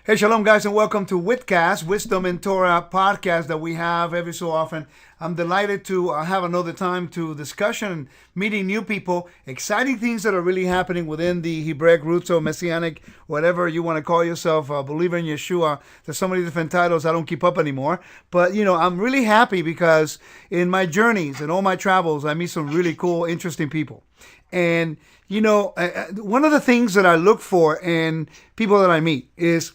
Hey, shalom, guys, and welcome to WITcast, Wisdom in Torah podcast that we have every so often. I'm delighted to have another time to discussion, meeting new people, exciting things that are really happening within the Hebraic roots or Messianic, whatever you want to call yourself, believer in Yeshua. There's so many different titles I don't keep up anymore. But, I'm really happy because in my journeys and all my travels, I meet some really cool, interesting people. And, one of the things that I look for in people that I meet is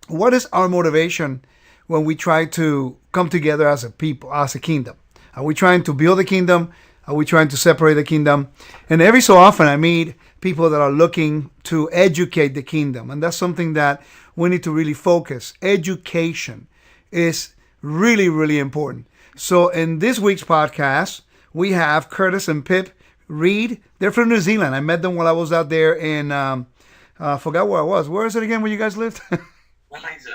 what is our motivation when we try to come together as a people, as a kingdom? Are we trying to build a kingdom? Are we trying to separate the kingdom? And every so often I meet people that are looking to educate the kingdom. And that's something that we need to really focus. Education is really, really important. So in this week's podcast, we have Curtis and Pip Reed. They're from New Zealand. I met them while I was out there in, I forgot where I was. Where is it again where you guys lived? Wellington.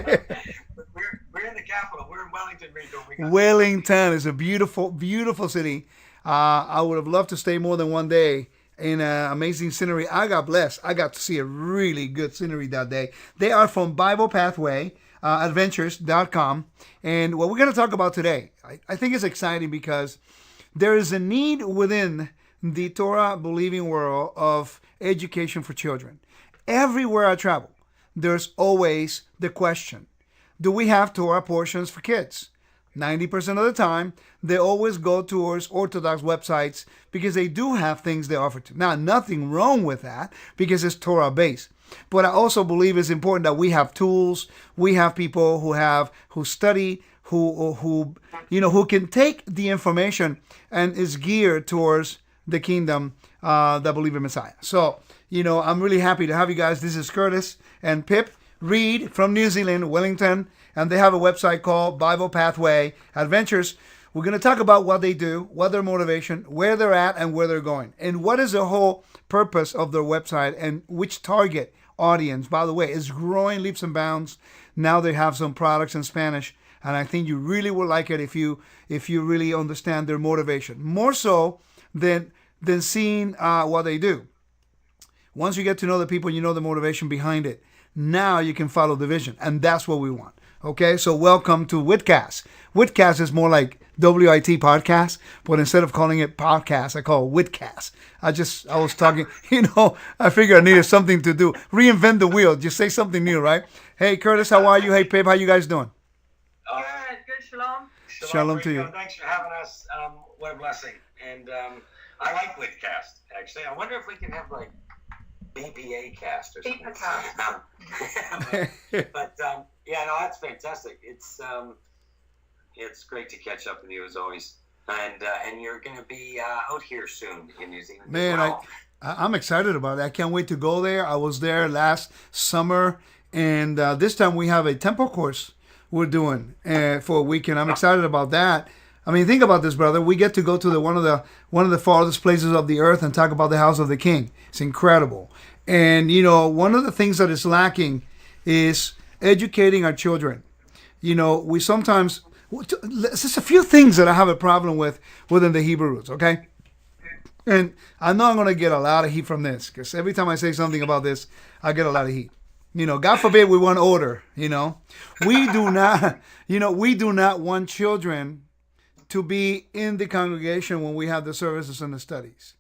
we're in the capital. We're in Wellington, Rico. Wellington is a beautiful, beautiful city. I would have loved to stay more than one day in amazing scenery. I got blessed. I got to see a really good scenery that day. They are from Bible Pathway Adventures.com. And what we're going to talk about today, I think is exciting because there is a need within the Torah believing world of education for children. Everywhere I travel, there's always the question, do we have Torah portions for kids? 90% of the time, they always go towards Orthodox websites because they do have things they offer to. Now, nothing wrong with that because it's Torah based. But I also believe it's important that we have tools, we have people who study, who can take the information and is geared towards the kingdom that believe in Messiah. So, I'm really happy to have you guys. This is Curtis and Pip Reed from New Zealand, Wellington, and they have a website called Bible Pathway Adventures. We're going to talk about what they do, what their motivation, where they're at, and where they're going, and what is the whole purpose of their website and which target audience, by the way, is growing leaps and bounds. Now they have some products in Spanish, and I think you really will like it if you really understand their motivation, more so than seeing what they do. Once you get to know the people, you know the motivation behind it. Now you can follow the vision, and that's what we want. Okay, so welcome to WITcast. WITcast is more like WIT podcast, but instead of calling it podcast, I call it WITcast. I was talking, I figured I needed something to do. Reinvent the wheel. Just say something new, right? Hey, Curtis, how are you? Hey, Pip, how you guys doing? Good, shalom. Shalom to you. Thanks for having us. What a blessing. And I like Whitcast, actually. I wonder if we can have BPA cast or something. But that's fantastic. It's great to catch up with you as always. And you're going to be out here soon in New Zealand. Man, as well. I'm excited about it. I can't wait to go there. I was there last summer, and this time we have a temple course we're doing for a weekend. I'm excited about that. I mean, think about this, brother. We get to go to one of the farthest places of the earth and talk about the house of the king. It's incredible. And, one of the things that is lacking is educating our children. We sometimes, it's just a few things that I have a problem with within the Hebrew roots, okay? And I know I'm going to get a lot of heat from this because every time I say something about this, I get a lot of heat. God forbid we want order, we do not, we do not want children to be in the congregation when we have the services and the studies.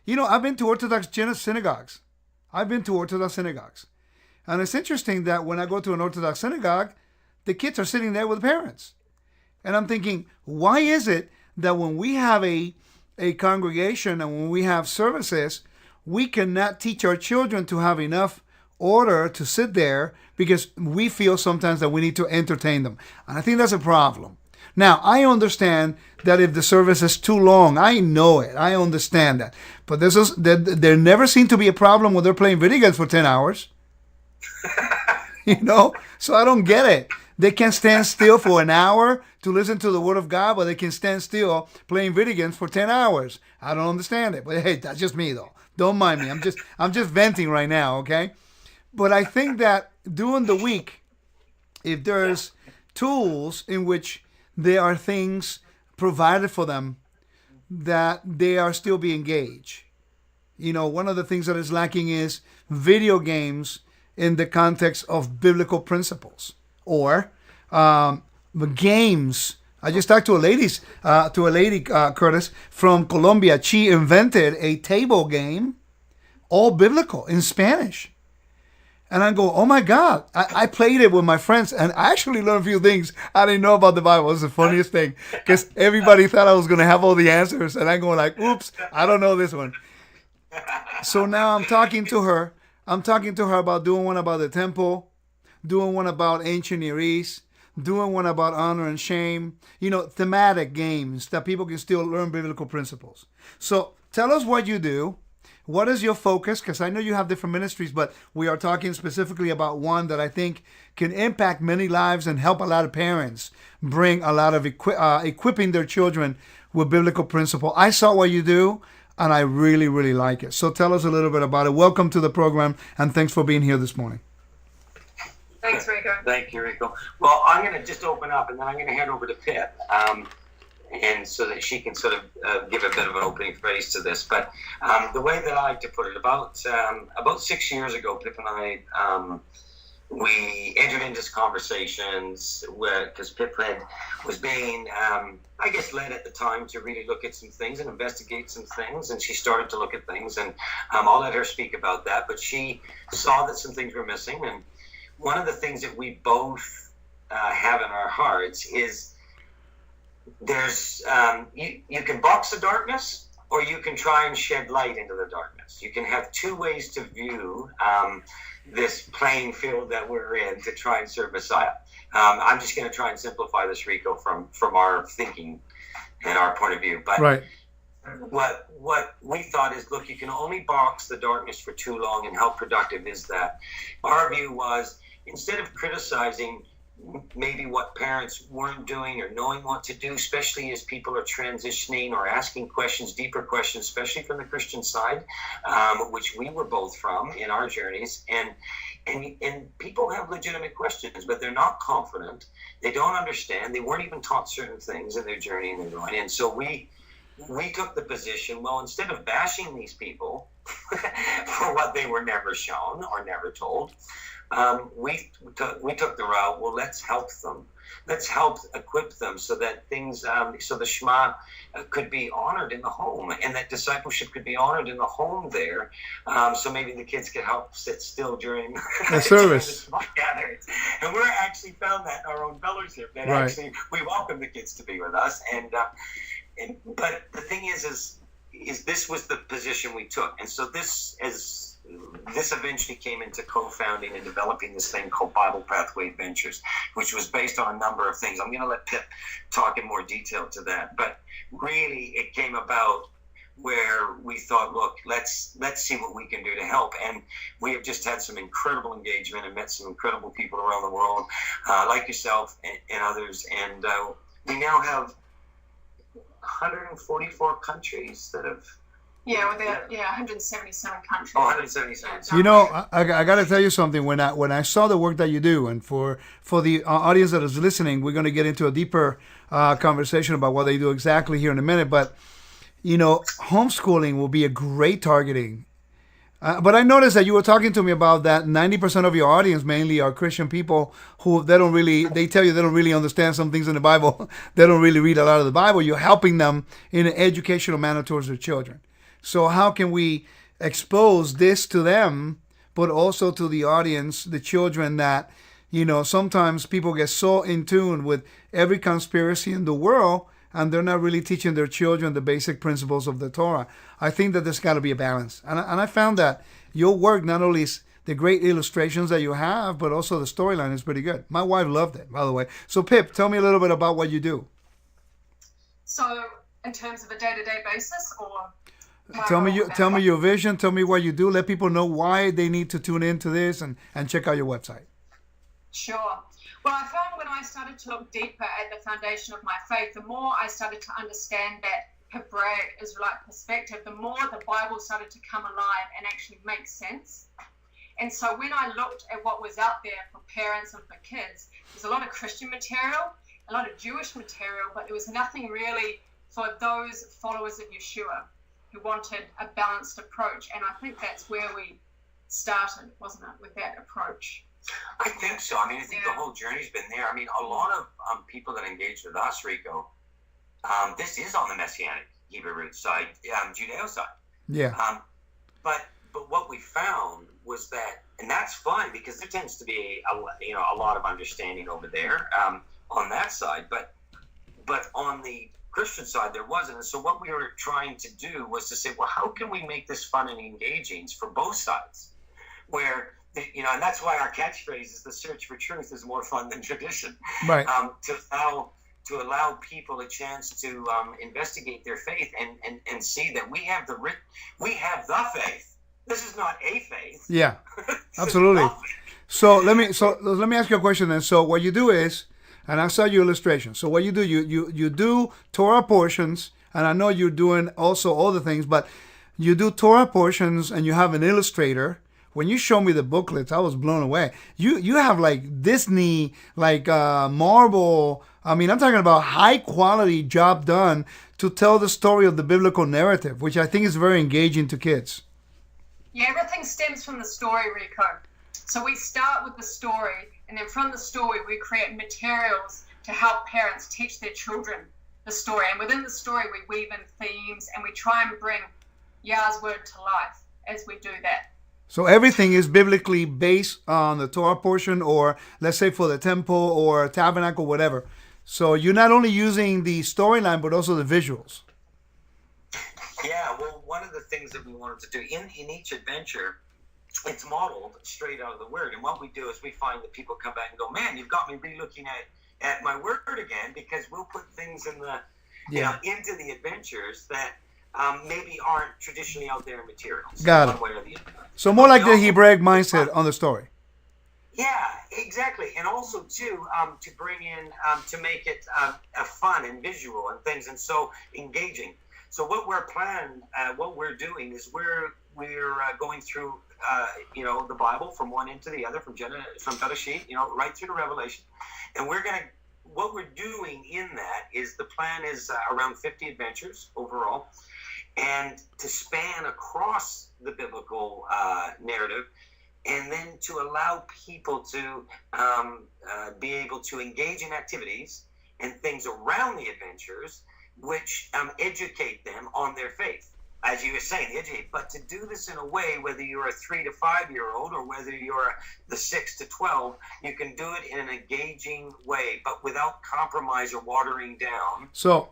I've been to Orthodox synagogues. And it's interesting that when I go to an Orthodox synagogue, the kids are sitting there with the parents. And I'm thinking, why is it that when we have a congregation and when we have services, we cannot teach our children to have enough order to sit there because we feel sometimes that we need to entertain them. And I think that's a problem. Now, I understand that if the service is too long, I know it. I understand that. But there never seemed to be a problem when they're playing video games for 10 hours. So I don't get it. They can stand still for an hour to listen to the Word of God, but they can stand still playing video games for 10 hours. I don't understand it. But hey, that's just me, though. Don't mind me. I'm just venting right now, okay? But I think that during the week, if there's tools in which there are things provided for them that they are still being engaged. One of the things that is lacking is video games in the context of biblical principles, or games. I just talked to a lady, Curtis, from Colombia. She invented a table game, all biblical in Spanish. And I go, oh my God. I played it with my friends, and I actually learned a few things I didn't know about the Bible. It's the funniest thing, because everybody thought I was going to have all the answers, and I go like, oops, I don't know this one. So now I'm talking to her. About doing one about the temple, doing one about ancient Near East, doing one about honor and shame, thematic games that people can still learn biblical principles. So tell us what you do. What is your focus? Because I know you have different ministries, but we are talking specifically about one that I think can impact many lives and help a lot of parents bring a lot of equipping their children with biblical principle. I saw what you do, and I really, really like it. So tell us a little bit about it. Welcome to the program, and thanks for being here this morning. Thanks, Rico. Thank you, Rico. Well, I'm going to just open up, and then I'm going to hand over to Pip, and so that she can sort of give a bit of an opening phrase to this. But the way that I like to put it, about 6 years ago, Pip and I, we entered into conversations because Pip was being, I guess, led at the time to really look at some things and investigate some things, and she started to look at things, and I'll let her speak about that. But she saw that some things were missing, and one of the things that we both have in our hearts is there's you can box the darkness, or you can try and shed light into the darkness. You can have two ways to view this playing field that we're in to try and serve Messiah. I'm just going to try and simplify this, Rico, from our thinking and our point of view. But right. What we thought is, look, you can only box the darkness for too long, and how productive is that? Our view was, instead of criticizing maybe what parents weren't doing or knowing what to do, especially as people are transitioning or asking questions, deeper questions, especially from the Christian side, which we were both from in our journeys. And people have legitimate questions, but they're not confident. They don't understand. They weren't even taught certain things in their journey and their going. And so we took the position, well, instead of bashing these people for what they were never shown or never told, we took the route, well, let's help them. Let's help equip them so that things, so the Shema could be honored in the home, and that discipleship could be honored in the home there. So maybe the kids could help sit still during the service. The gatherings. And we're actually found that in our own fellowship, that right. Actually we welcome the kids to be with us. But the thing is this was the position we took. And so this eventually came into co-founding and developing this thing called Bible Pathway Ventures, which was based on a number of things. I'm going to let Pip talk in more detail to that. But really, it came about where we thought, look, let's see what we can do to help. And we have just had some incredible engagement and met some incredible people around the world, like yourself and others. And we now have 144 countries that have... 177 countries. Oh, 177. You know, I got to tell you something. When I saw the work that you do, and for the audience that is listening, we're going to get into a deeper conversation about what they do exactly here in a minute. But, homeschooling will be a great targeting. But I noticed that you were talking to me about that 90% of your audience mainly are Christian people who they tell you they don't really understand some things in the Bible. They don't really read a lot of the Bible. You're helping them in an educational manner towards their children. So how can we expose this to them, but also to the audience, the children, that, sometimes people get so in tune with every conspiracy in the world, and they're not really teaching their children the basic principles of the Torah. I think that there's got to be a balance. And I found that your work, not only is the great illustrations that you have, but also the storyline is pretty good. My wife loved it, by the way. So Pip, tell me a little bit about what you do. So in terms of a day-to-day basis, or... Tell me your vision. Tell me what you do. Let people know why they need to tune into this and check out your website. Sure. Well, I found when I started to look deeper at the foundation of my faith, the more I started to understand that Hebraic Israelite perspective, the more the Bible started to come alive and actually make sense. And so when I looked at what was out there for parents and for kids, there's a lot of Christian material, a lot of Jewish material, but there was nothing really for those followers of Yeshua who wanted a balanced approach. And I think that's where we started, wasn't it, with that approach? I think so. I mean, I think the whole journey's been there. I mean, a lot of people that engage with us, Rico, this is on the Messianic Hebrew root side, Judeo side. Yeah. But what we found was that, and that's fine because there tends to be a lot of understanding over there on that side, but on the Christian side there wasn't. And so what we were trying to do was to say, well, how can we make this fun and engaging for both sides? Where and that's why our catchphrase is the search for truth is more fun than tradition. Right. To allow people a chance to investigate their faith and see that we have the faith. This is not a faith. Yeah, absolutely. So let me ask you a question then. So what you do is, and I saw your illustration. So what you do, you do Torah portions, and I know you're doing also other things, but you do Torah portions and you have an illustrator. When you showed me the booklets, I was blown away. You have like Disney, like Marvel. I mean, I'm talking about high quality job done to tell the story of the biblical narrative, which I think is very engaging to kids. Yeah, everything stems from the story, Rico. So we start with the story, and then from the story, we create materials to help parents teach their children the story. And within the story, we weave in themes, and we try and bring Yah's word to life as we do that. So everything is biblically based on the Torah portion, or let's say for the temple or tabernacle, whatever. So you're not only using the storyline, but also the visuals. Yeah, well, one of the things that we wanted to do in each adventure, it's modeled straight out of the word. And what we do is we find that people come back and go, man, you've got me re-looking at my word again, because we'll put things in the into the adventures that maybe aren't traditionally out there in materials. Got it. So more like the Hebraic mindset on the story. Yeah, exactly. And also, too, to bring in, to make it fun and visual and things, and so engaging. So what we're doing is we're going through, the Bible from one end to the other, from Bereshit, right through to Revelation. And what we're doing in that is the plan is around 50 adventures overall, and to span across the biblical narrative, and then to allow people to be able to engage in activities and things around the adventures which educate them on their faith. As you were saying, educate, but to do this in a way, whether you're a 3 to 5 year old or whether you're the 6 to 12, you can do it in an engaging way, but without compromise or watering down. So,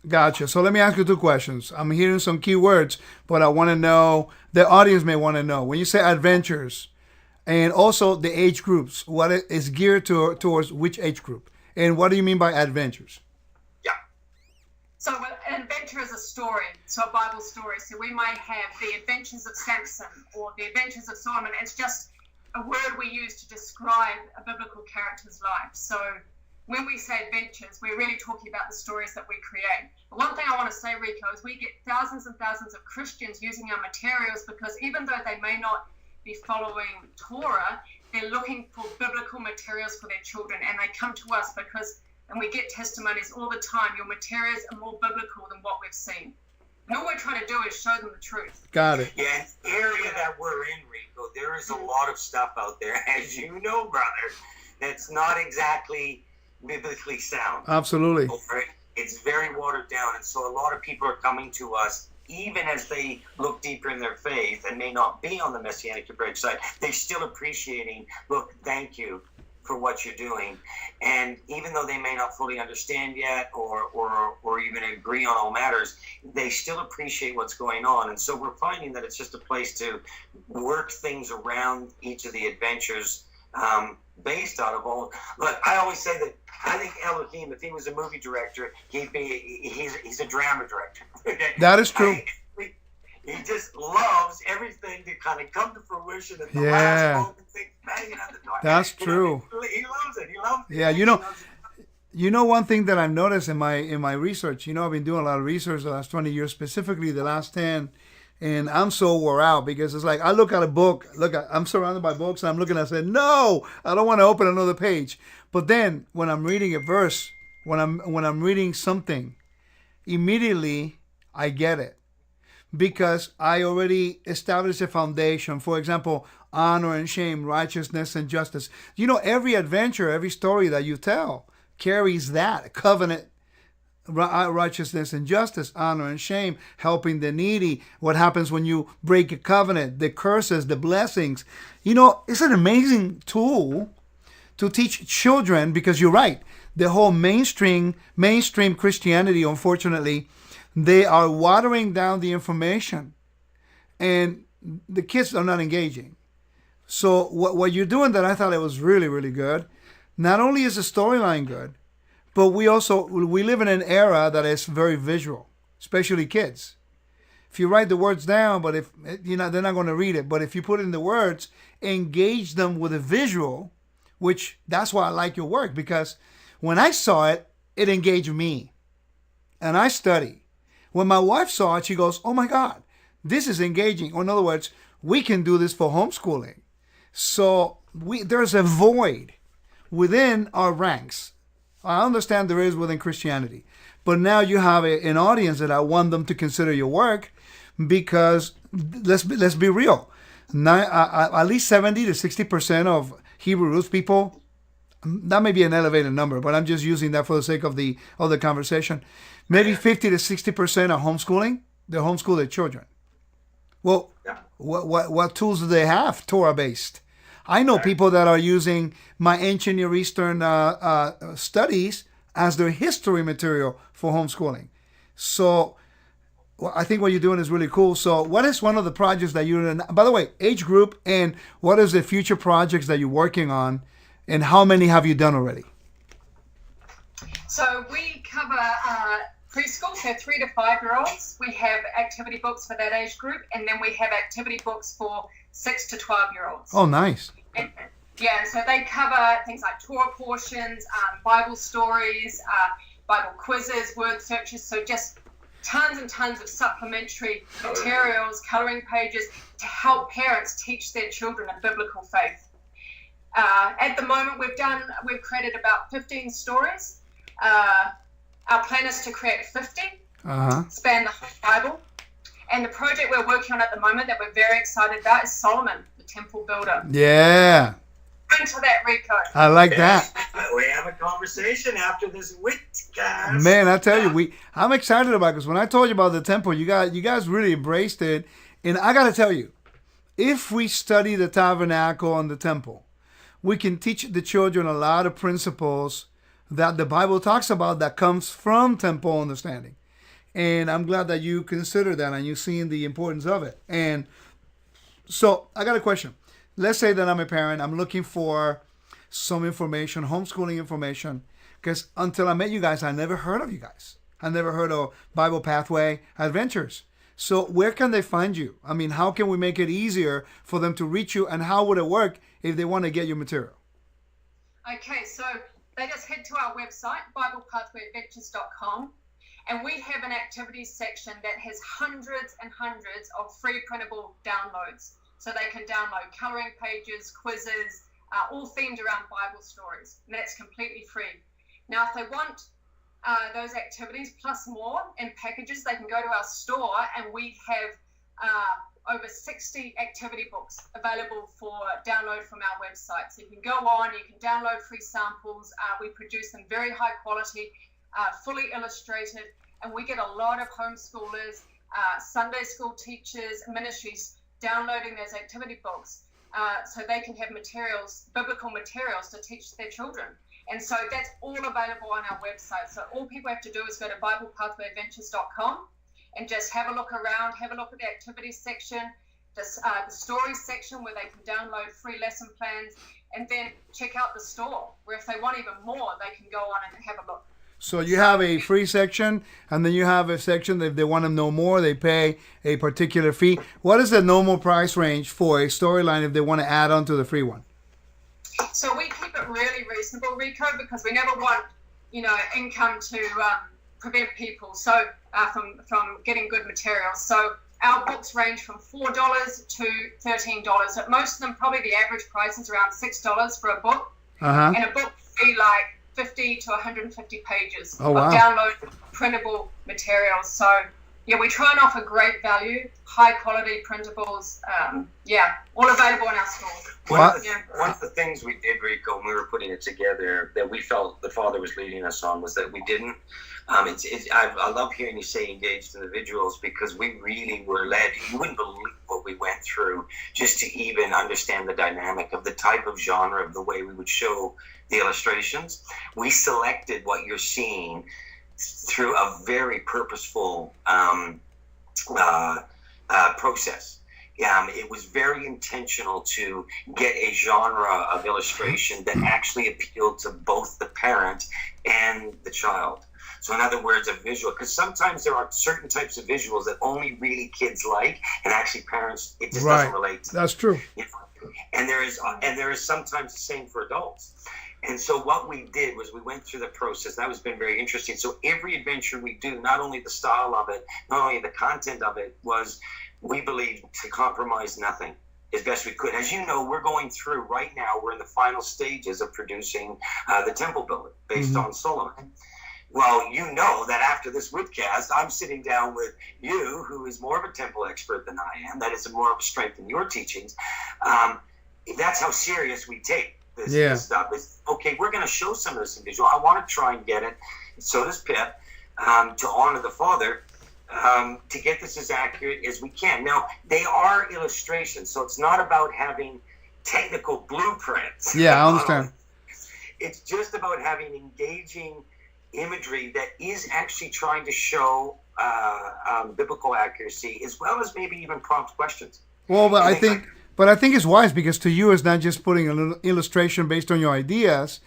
gotcha. So let me ask you two questions. I'm hearing some key words, but I want to know, the audience may want to know, when you say adventures, and also the age groups, what is geared towards which age group? And what do you mean by adventures? So an adventure is a story, so a Bible story. So we might have the adventures of Samson or the adventures of Solomon. It's just a word we use to describe a biblical character's life. So when we say adventures, we're really talking about the stories that we create. But one thing I want to say, Rico, is we get thousands and thousands of Christians using our materials because even though they may not be following Torah, they're looking for biblical materials for their children, and they come to us because, and we get testimonies all the time, your materials are more biblical than what we've seen. And all we're trying to do is show them the truth. Got it. Yeah, in the area that we're in, Rico, there is a lot of stuff out there, as you know, brother, that's not exactly biblically sound. Absolutely. It's very watered down, and so a lot of people are coming to us, even as they look deeper in their faith and may not be on the Messianic Hebraic side, they're still appreciating, look, thank you for what you're doing. And even though they may not fully understand yet or even agree on all matters, they still appreciate what's going on. And so we're finding that it's just a place to work things around each of the adventures based out of all. Look, I always say that I think Elohim, if he was a movie director, he's a drama director. That is true. He just loves everything to kind of come to fruition at the last moment, things banging on the door. That's true. He loves it. He loves it. Yeah, you know one thing that I've noticed in my research, I've been doing a lot of research the last 20 years, specifically the last 10, and I'm so wore out because it's like I look at a book, I'm surrounded by books, and I'm looking, I said, no, I don't want to open another page. But then when I'm reading a verse, when I'm reading something, immediately I get it. because I already established a foundation. For example, honor and shame, righteousness and justice. You know, every adventure, every story that you tell carries that covenant, righteousness and justice, honor and shame, helping the needy, what happens when you break a covenant, the curses, the blessings. You know, it's an amazing tool to teach children, because you're right, the whole mainstream Christianity, unfortunately, they are watering down the information and the kids are not engaging. So what you're doing, that I thought it was really, really good. Not only is the storyline good, but we live in an era that is very visual, especially kids. If you write the words down, but if they're not going to read it. But if you put in the words, engage them with a visual, which that's why I like your work, because when I saw it, it engaged me, and I study. When my wife saw it, she goes, "Oh my God, this is engaging." Or in other words, we can do this for homeschooling. So there's a void within our ranks. I understand there is within Christianity, but now you have an audience that I want them to consider your work, because let's be real. At least 70 to 60% of Hebrew roots people, that may be an elevated number, but I'm just using that for the sake of the conversation. Maybe 50 to 60% are homeschooling. They homeschool their children. Well, what tools do they have? Torah based. I know people that are using my ancient Near Eastern studies as their history material for homeschooling. So I think what you're doing is really cool. So what is one of the projects that you're in? By the way, age group, and what is the future projects that you're working on, and how many have you done already? So we cover preschool, so 3 to 5 year olds. We have activity books for that age group, and then we have activity books for 6 to 12 year olds. Oh, nice. And, yeah, so they cover things like Torah portions, Bible stories, Bible quizzes, word searches, so just tons and tons of supplementary materials, coloring pages to help parents teach their children a biblical faith. At the moment, we've created about 15 stories. Our plan is to create 50, span the whole Bible. And the project we're working on at the moment that we're very excited about is Solomon, the temple builder. Yeah. Into that, Rico. I like that. We have a conversation after this WIT cast. Man, I tell you, I'm excited about it, because when I told you about the temple, you guys really embraced it. And I got to tell you, if we study the tabernacle and the temple, we can teach the children a lot of principles that the Bible talks about that comes from temple understanding. And I'm glad that you consider that and you've seen the importance of it. And so I got a question. Let's say that I'm a parent. I'm looking for some information, homeschooling information, because until I met you guys, I never heard of you guys. I never heard of Bible Pathway Adventures. So where can they find you? I mean, how can we make it easier for them to reach you, and how would it work if they want to get your material? Okay, so they just head to our website, BiblePathwayAdventures.com. And we have an activities section that has hundreds and hundreds of free printable downloads. So they can download coloring pages, quizzes, all themed around Bible stories. And that's completely free. Now, if they want those activities plus more in packages, they can go to our store, and we have over 60 activity books available for download from our website. So you can go on, you can download free samples. We produce them very high quality, fully illustrated, and we get a lot of homeschoolers, Sunday school teachers, ministries downloading those activity books so they can have materials, biblical materials to teach their children. And so that's all available on our website. So all people have to do is go to BiblePathwayAdventures.com and just have a look around, have a look at the activities section, the stories section where they can download free lesson plans, and then check out the store where if they want even more, they can go on and have a look. So you have a free section, and then you have a section that if they want to know more, they pay a particular fee. What is the normal price range for a storyline if they want to add on to the free one? So we keep it really reasonable, Rico, because we never want, income to prevent people from getting good materials. So our books range from $4 to $13. At most of them, probably the average price is around $6 for a book. And a book would be like 50 to 150 pages of download printable materials. So Yeah, we try and offer great value, high quality printables. All available in our stores. One of the things we did, Rico, when we were putting it together, that we felt the Father was leading us on, was that we didn't. I love hearing you say engaged individuals, because we really were led. You wouldn't believe what we went through just to even understand the dynamic of the type of genre of the way we would show the illustrations. We selected what you're seeing through a very purposeful process. It was very intentional to get a genre of illustration that actually appealed to both the parent and the child. So in other words, a visual, because sometimes there are certain types of visuals that only really kids like, and actually parents, it just doesn't relate to them. That's true. And there is sometimes the same for adults. And so what we did was we went through the process. That has been very interesting. So every adventure we do, not only the style of it, not only the content of it, was, we believe, to compromise nothing as best we could. As you know, we're going through right now, we're in the final stages of producing the Temple Builder based on Solomon. Well, you know that after this webcast, I'm sitting down with you, who is more of a temple expert than I am. That is more of a strength in your teachings. That's how serious we take this stuff. It's, okay, we're going to show some of this in visual. I want to try and get it, so does Pip, to honor the Father, to get this as accurate as we can. Now, they are illustrations, so it's not about having technical blueprints. Yeah, I understand. It's just about having engaging imagery that is actually trying to show biblical accuracy, as well as maybe even prompt questions. Well, but I think it's wise, because to you, it's not just putting an illustration based on your ideas.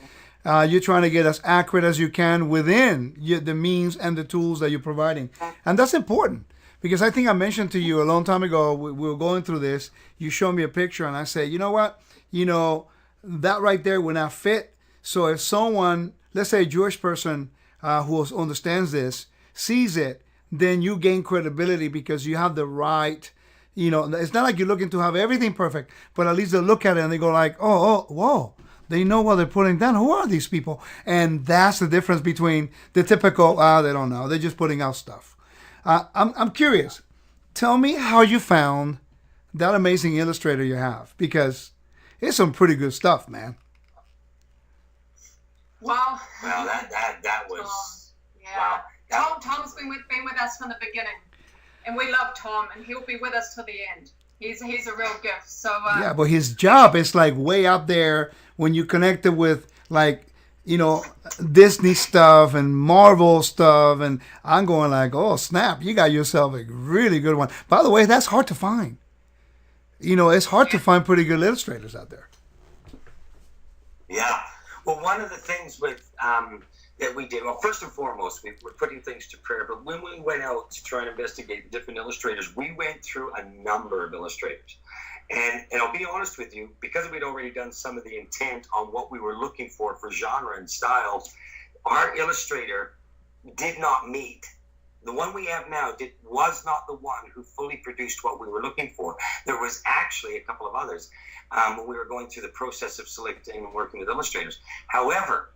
You're trying to get as accurate as you can within the means and the tools that you're providing. And that's important, because I think I mentioned to you a long time ago, we were going through this, you showed me a picture, and I said, you know what? That right there would not fit. So if someone, let's say a Jewish person who understands this, sees it, then you gain credibility, because you have the right, it's not like you're looking to have everything perfect, but at least they look at it and they go like, oh, whoa. They know what they're putting down. Who are these people? And that's the difference between the typical, they don't know. They're just putting out stuff. I'm curious. Tell me how you found that amazing illustrator you have, because it's some pretty good stuff, man. Wow. Well, that was, wow. Wow. Tom's been with us from the beginning, and we love Tom, and he'll be with us till the end. He's a real gift. So yeah, but his job is like way up there when you connect it with, like, Disney stuff and Marvel stuff, and I'm going like, oh snap, you got yourself a really good one. By the way, that's hard to find. It's hard to find pretty good illustrators out there. Yeah. Well, one of the things with that we did, well, first and foremost, we were putting things to prayer, but when we went out to try and investigate different illustrators, we went through a number of illustrators. And I'll be honest with you, because we'd already done some of the intent on what we were looking for genre and style, our illustrator did not meet. The one we have now was not the one who fully produced what we were looking for. There was actually a couple of others when we were going through the process of selecting and working with illustrators. However,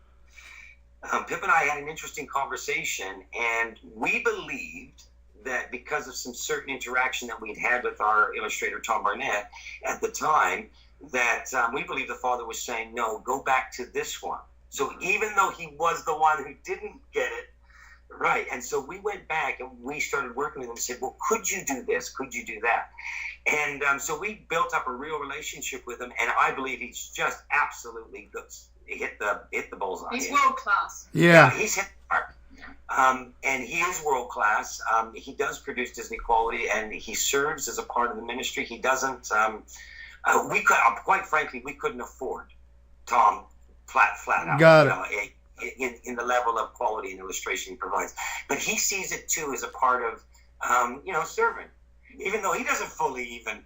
Pip and I had an interesting conversation, and we believed that because of some certain interaction that we'd had with our illustrator, Tom Barnett, at the time, that we believe the Father was saying, no, go back to this one. So even though he was the one who didn't get it right, and so we went back and we started working with him and said, well, could you do this? Could you do that? And so we built up a real relationship with him, and I believe he's just absolutely good. He hit the bullseye. He's world class. Yeah. He's hit the mark. And he is world class. He does produce Disney quality, and he serves as a part of the ministry. He doesn't. Quite frankly, we couldn't afford Tom flat out. Got it. In the level of quality and illustration he provides, but he sees it too as a part of serving, even though he doesn't fully even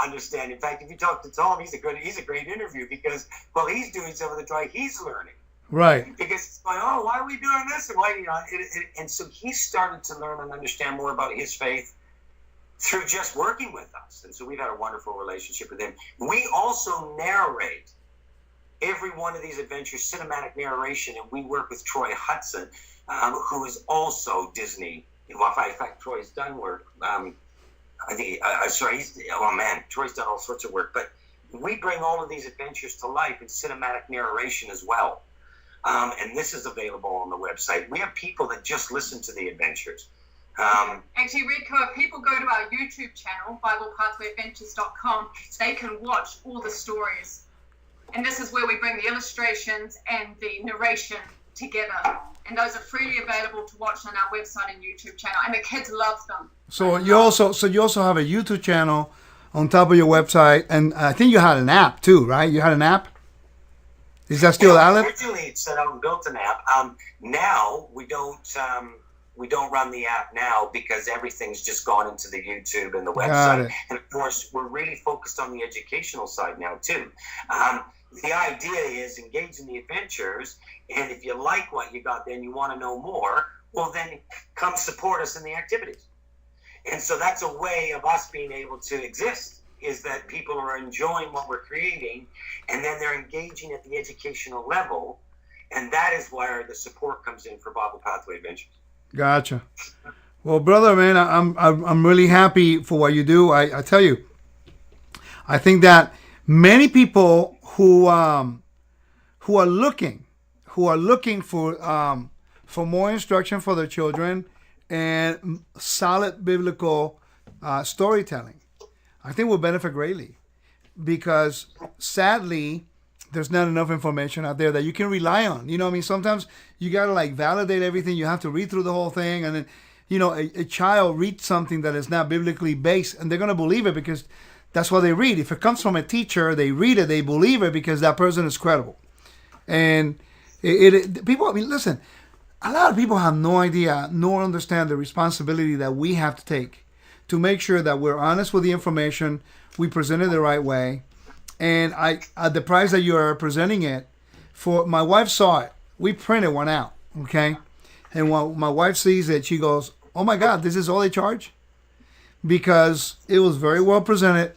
understand. In fact, if you talk to Tom, he's a great interview, because while he's doing some of the drawing, he's learning. Right. Because it's like, oh, why are we doing this? And why, and so he started to learn and understand more about his faith through just working with us. And so we've had a wonderful relationship with him. We also narrate every one of these adventures, cinematic narration, and we work with Troy Hudson, who is also Disney Well, in fact, Troy's done work. I think, Troy's done all sorts of work. But we bring all of these adventures to life in cinematic narration as well. And this is available on the website. We have people that just listen to the adventures. Actually, Rico, if people go to our YouTube channel, BiblePathwayAdventures.com, they can watch all the stories. And this is where we bring the illustrations and the narration together. And those are freely available to watch on our website and YouTube channel. And the kids love them. So you also have a YouTube channel on top of your website, and I think you had an app too, right? You had an app. Is that still valid? Originally, it set out and built an app. Now we don't run the app now because everything's just gone into the YouTube and the website. And of course, we're really focused on the educational side now too. The idea is engage in the adventures, and if you like what you got, then you want to know more, well, then come support us in the activities. And so that's a way of us being able to exist, is that people are enjoying what we're creating, and then they're engaging at the educational level, and that is where the support comes in for Bible Pathway Adventures. Gotcha. Well, brother, man, I'm really happy for what you do. I tell you, I think that many people who are looking for more instruction for their children and solid biblical storytelling, I think will benefit greatly, because sadly there's not enough information out there that you can rely on. You know what I mean? Sometimes you got to like validate everything. You have to read through the whole thing, and then, you know, a child reads something that is not biblically based, and they're going to believe it because that's what they read. If it comes from a teacher, they read it, they believe it because that person is credible. And people, I mean, listen, a lot of people have no idea nor understand the responsibility that we have to take to make sure that we're honest with the information, we present it the right way. And at the price that you are presenting it, for my wife saw it. We printed one out, okay? And when my wife sees it, she goes, "Oh my God, this is all they charge?" Because it was very well presented,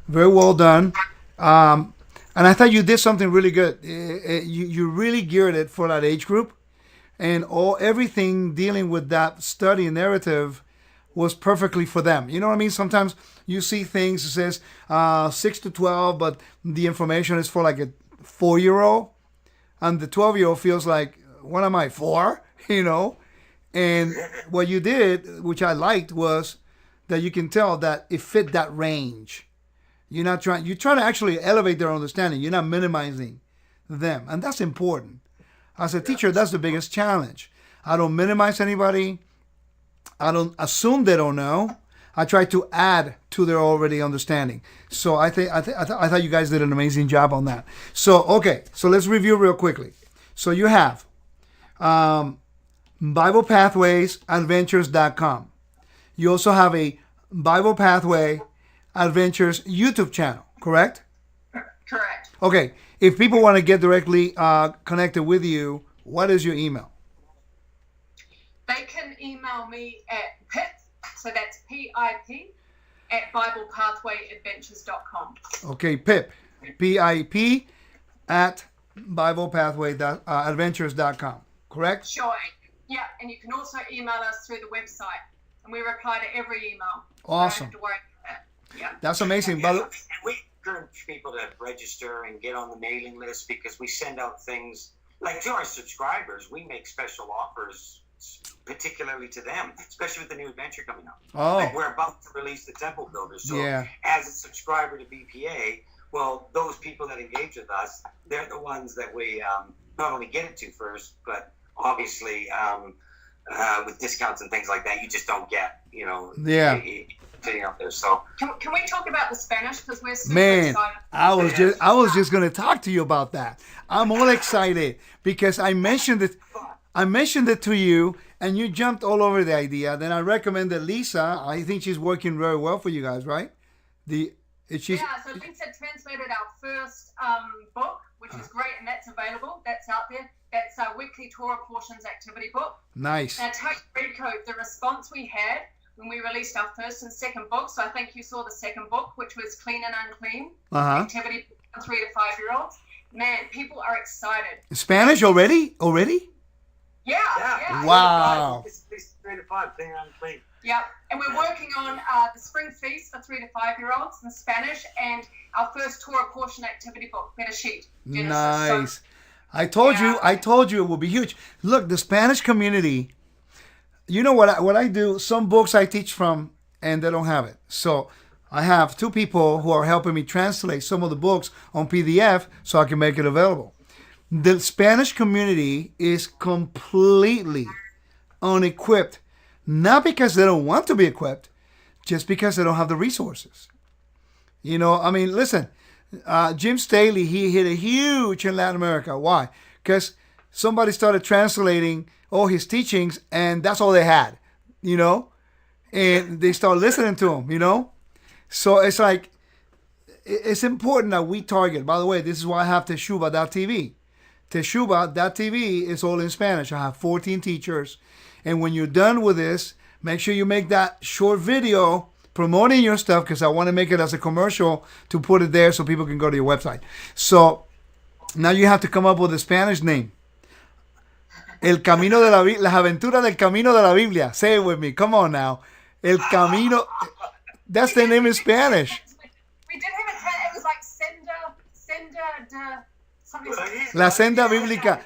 very well done. And I thought you did something really good. You really geared it for that age group. And everything dealing with that study and narrative was perfectly for them. You know what I mean? Sometimes you see things that says 6 to 12, but the information is for like a 4-year-old. And the 12-year-old feels like, what am I, 4? You know? And what you did, which I liked, was that you can tell that it fit that range. You're trying to actually elevate their understanding. You're not minimizing them. And that's important. As a teacher, that's the biggest challenge. I don't minimize anybody. I don't assume they don't know. I try to add to their already understanding. So I thought you guys did an amazing job on that. So, okay. So let's review real quickly. So you have BiblePathwaysAdventures.com. You also have a Bible Pathway Adventures YouTube channel, correct? Correct. Okay. If people want to get directly connected with you, what is your email? They can email me at PIP, so that's PIP, at BiblePathwayAdventures.com. Okay, PIP, PIP, at BiblePathwayAdventures.com, correct? Sure. Yeah, and you can also email us through the website, and we reply to every email. Awesome. So don't have to worry about that. Yeah. That's amazing. Yeah, and we encourage people to register and get on the mailing list, because we send out things like to our subscribers. We make special offers particularly to them, especially with the new adventure coming up. Oh. Like we're about to release the Temple Builder. So as a subscriber to BPA, well, those people that engage with us, they're the ones that we not only get it to first, but obviously with discounts and things like that, you just don't get, you know, sitting out there. So can we talk about the Spanish, because we're super excited. I was just going to talk to you about that. I'm all excited because I mentioned it to you, and you jumped all over the idea. Then I recommended Lisa. I think she's working very well for you guys, right? So Lisa translated our first book, which is great, and that's available. That's out there. That's our weekly Torah portions activity book. Nice. Now, tell you, Rico, the response we had when we released our first and second book. So I think you saw the second book, which was Clean and Unclean, activity for 3 to 5 year olds. Man, people are excited. Spanish already? Yeah, yeah. Wow. It's 3 to 5, thing on clean. Yep, and we're working on the Spring Feast for 3 to 5-year-olds in Spanish, and our first Torah portion activity book, Better Sheet. Genesis. Nice. So, I told you it will be huge. Look, the Spanish community, you know what I do? Some books I teach from, and they don't have it. So I have 2 people who are helping me translate some of the books on PDF so I can make it available. The Spanish community is completely unequipped, not because they don't want to be equipped, just because they don't have the resources. You know, I mean, listen, Jim Staley, he hit a huge in Latin America. Why? Because somebody started translating all his teachings, and that's all they had, you know, and they started listening to him, you know. So it's like, it's important that we target. By the way, this is why I have Teshuva.tv. Teshuva.tv is all in Spanish. I have 14 teachers. And when you're done with this, make sure you make that short video promoting your stuff, because I want to make it as a commercial to put it there so people can go to your website. So now you have to come up with a Spanish name. El Camino de la Las Aventuras del Camino de la Biblia. Say it with me. Come on now. El Camino. That's the name in Spanish. We did have it was like Senda de something. La Senda Bíblica.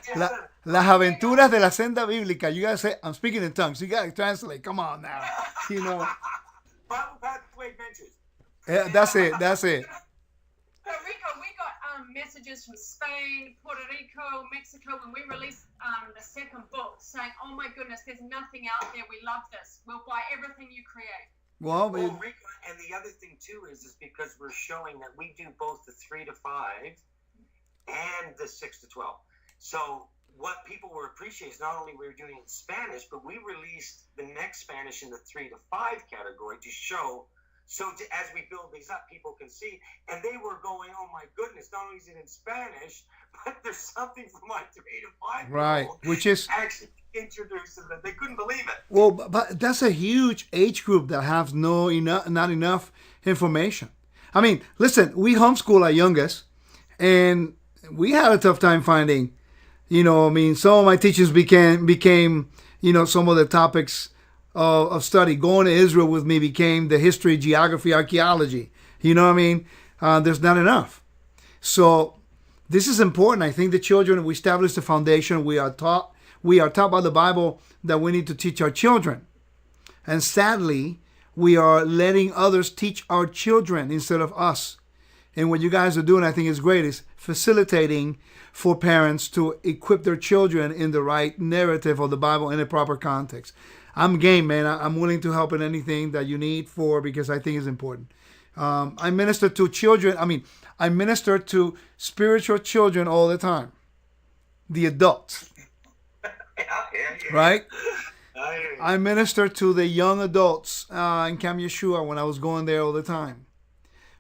Las Aventuras de la Senda Bíblica. You got to say, I'm speaking in tongues. You got to translate. Come on now. You know. Bible Pathway Adventures. Yeah, that's it. Puerto Rico, we got messages from Spain, Puerto Rico, Mexico when we released the second book saying, oh my goodness, there's nothing out there. We love this. We'll buy everything you create. Well, Rico, and the other thing too is because we're showing that we do both the 3 to 5 and the 6 to 12. So what people were appreciating is not only we were doing it in Spanish, but we released the next Spanish in the 3 to 5 category to show. So as we build these up, people can see. And they were going, oh my goodness, not only is it in Spanish, but there's something for my 3 to 5. Right, which is actually introduced them. They couldn't believe it. Well, but that's a huge age group that has not enough information. I mean, listen, we homeschool our youngest, and we had a tough time finding, you know, I mean, some of my teachers became, you know, some of the topics of study. Going to Israel with me became the history, geography, archaeology. You know what I mean? There's not enough. So this is important. I think the children, we establish the foundation. We are taught by the Bible that we need to teach our children. And sadly, we are letting others teach our children instead of us. And what you guys are doing, I think is great, is facilitating for parents to equip their children in the right narrative of the Bible in a proper context. I'm game, man. I'm willing to help in anything that you need for, because I think it's important. I minister to children. I minister to spiritual children all the time. The adults. Right? I minister to the young adults in Camp Yeshua when I was going there all the time.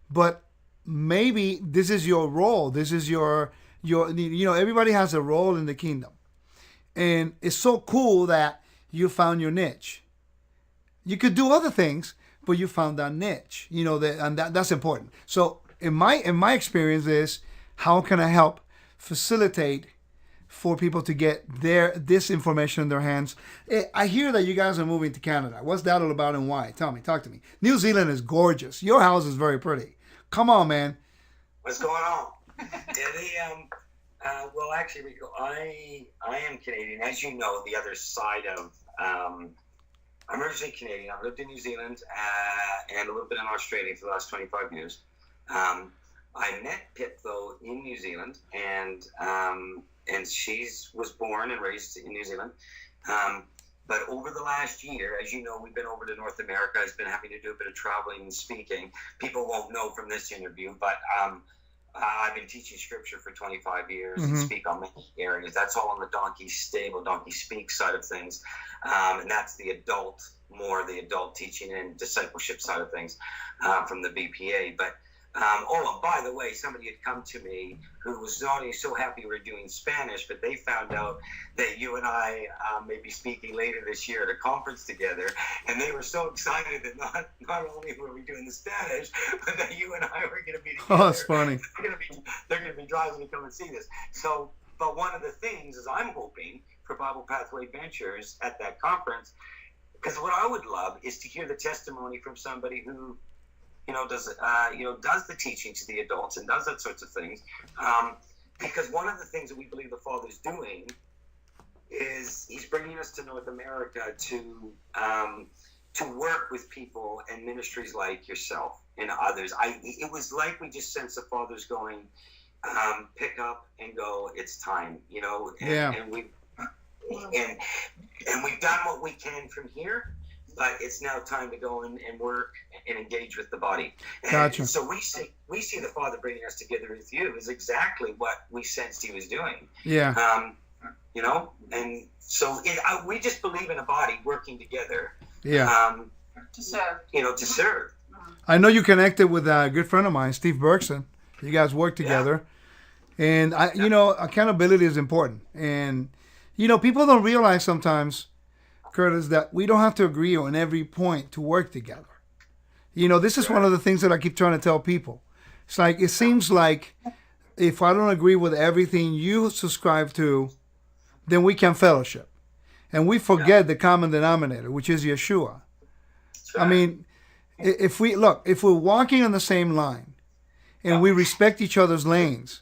But maybe this is your role. This is your you know, everybody has a role in the kingdom. And it's so cool that you found your niche. You could do other things, but you found that niche. You know, that's important. So in my experience is, how can I help facilitate for people to get this information in their hands? I hear that you guys are moving to Canada. What's that all about and why? Talk to me. New Zealand is gorgeous. Your house is very pretty. Come on, man. What's going on? Well, actually, Rico, I am Canadian. As you know, the other side of, I'm originally Canadian. I've lived in New Zealand and a little bit in Australia for the last 25 years. I met Pip, though, in New Zealand, and she was born and raised in New Zealand. But over the last year, as you know, we've been over to North America. I've been having to do a bit of traveling and speaking. People won't know from this interview, but I've been teaching scripture for 25 years and speak on many areas. That's all on the Donkey Speak side of things. And that's the adult teaching and discipleship side of things from the BPA. But and by the way, somebody had come to me who was not only so happy we were doing Spanish, but they found out that you and I may be speaking later this year at a conference together, and they were so excited that not only were we doing the Spanish, but that you and I were going to be together. Oh, that's funny. They're going to be driving to come and see this. So, but one of the things is I'm hoping for Bible Pathway Ventures at that conference, because what I would love is to hear the testimony from somebody who, does the teaching to the adults and does that sorts of things. Because one of the things that we believe the Father's doing is he's bringing us to North America to work with people and ministries like yourself and others. It was like we just sensed the Father's going, pick up and go. It's time, and we've done what we can from here, but it's now time to go and work and engage with the body. And Gotcha. so we see the Father bringing us together with you is exactly what we sensed he was doing. Yeah. And so we just believe in a body working together. Yeah. To serve. To serve. I know you connected with a good friend of mine, Steve Bergson. You guys work together. Yeah. And, accountability is important. And, people don't realize sometimes, Curtis, that we don't have to agree on every point to work together. This is one of the things that I keep trying to tell people. It's like, it seems like if I don't agree with everything you subscribe to, then we can fellowship. And we forget the common denominator, which is Yeshua. I mean, if we're walking on the same line and we respect each other's lanes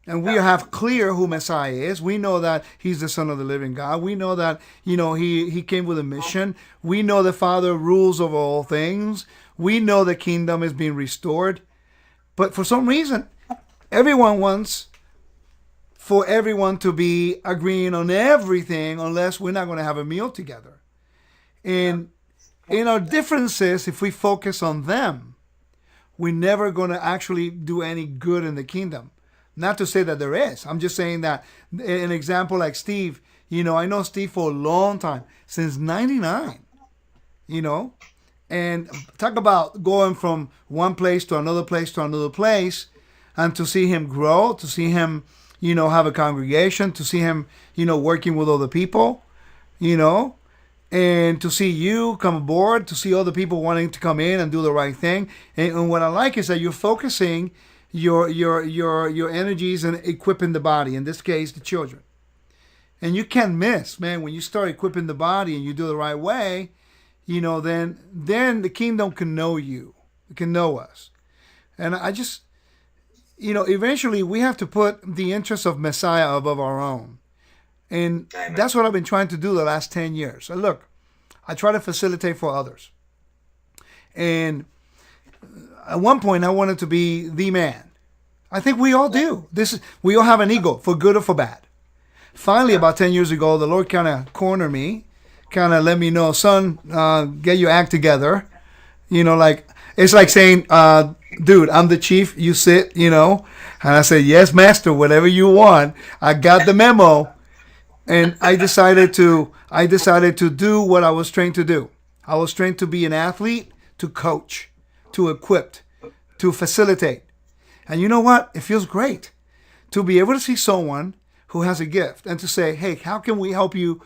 and we have clear who Messiah is, we know that he's the Son of the living God. We know that, he came with a mission. We know the Father rules over all things. We know the kingdom is being restored. But for some reason, everyone wants for everyone to be agreeing on everything unless we're not going to have a meal together. And in our differences, if we focus on them, we're never going to actually do any good in the kingdom. Not to say that there is. I'm just saying that an example like Steve, I know Steve for a long time, since 99, and talk about going from one place to another place to another place, and to see him grow, to see him have a congregation, to see him, working with other people, and to see you come aboard, to see other people wanting to come in and do the right thing. And what I like is that you're focusing your energies and equipping the body, in this case, the children. And you can't miss, man, when you start equipping the body and you do the right way, then the kingdom can know you, it can know us. And I just, eventually we have to put the interests of Messiah above our own. And that's what I've been trying to do the last 10 years. So look, I try to facilitate for others. And at one point I wanted to be the man. I think we all do. We all have an ego, for good or for bad. Finally, about 10 years ago, the Lord kind of cornered me, kind of let me know, son, get your act together. It's like saying, dude, I'm the chief, you sit, And I said, yes, master, whatever you want. I got the memo. And I decided to do what I was trained to do. I was trained to be an athlete, to coach, to equip, to facilitate. And you know what? It feels great to be able to see someone who has a gift and to say, hey, how can we help you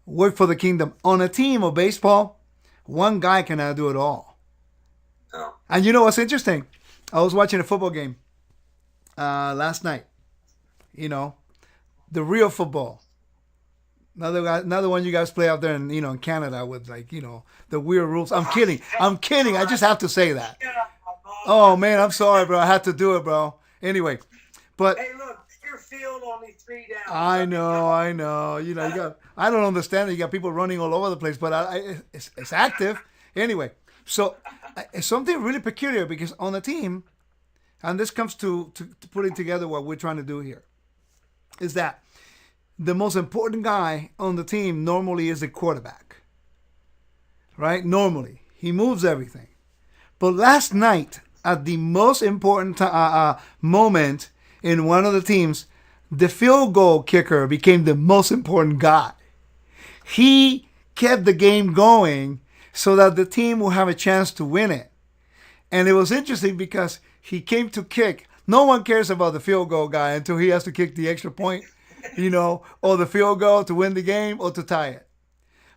work for the kingdom? On a team of baseball, one guy cannot do it all. Oh. And you know what's interesting? I was watching a football game last night. The real football. Another one you guys play out there in Canada with the weird rules. I'm kidding. I just have to say that. Oh man, I'm sorry, bro. I had to do it, bro. Anyway, but hey, look, your field only 3 down. I know. You got. I don't understand it. You got people running all over the place, but it's active. Anyway, so it's something really peculiar because on the team, and this comes to putting together what we're trying to do here, is that the most important guy on the team normally is the quarterback, right? Normally, he moves everything. But last night, at the most important moment in one of the teams, the field goal kicker became the most important guy. He kept the game going so that the team will have a chance to win it. And it was interesting because he came to kick. No one cares about the field goal guy until he has to kick the extra point, or the field goal to win the game or to tie it.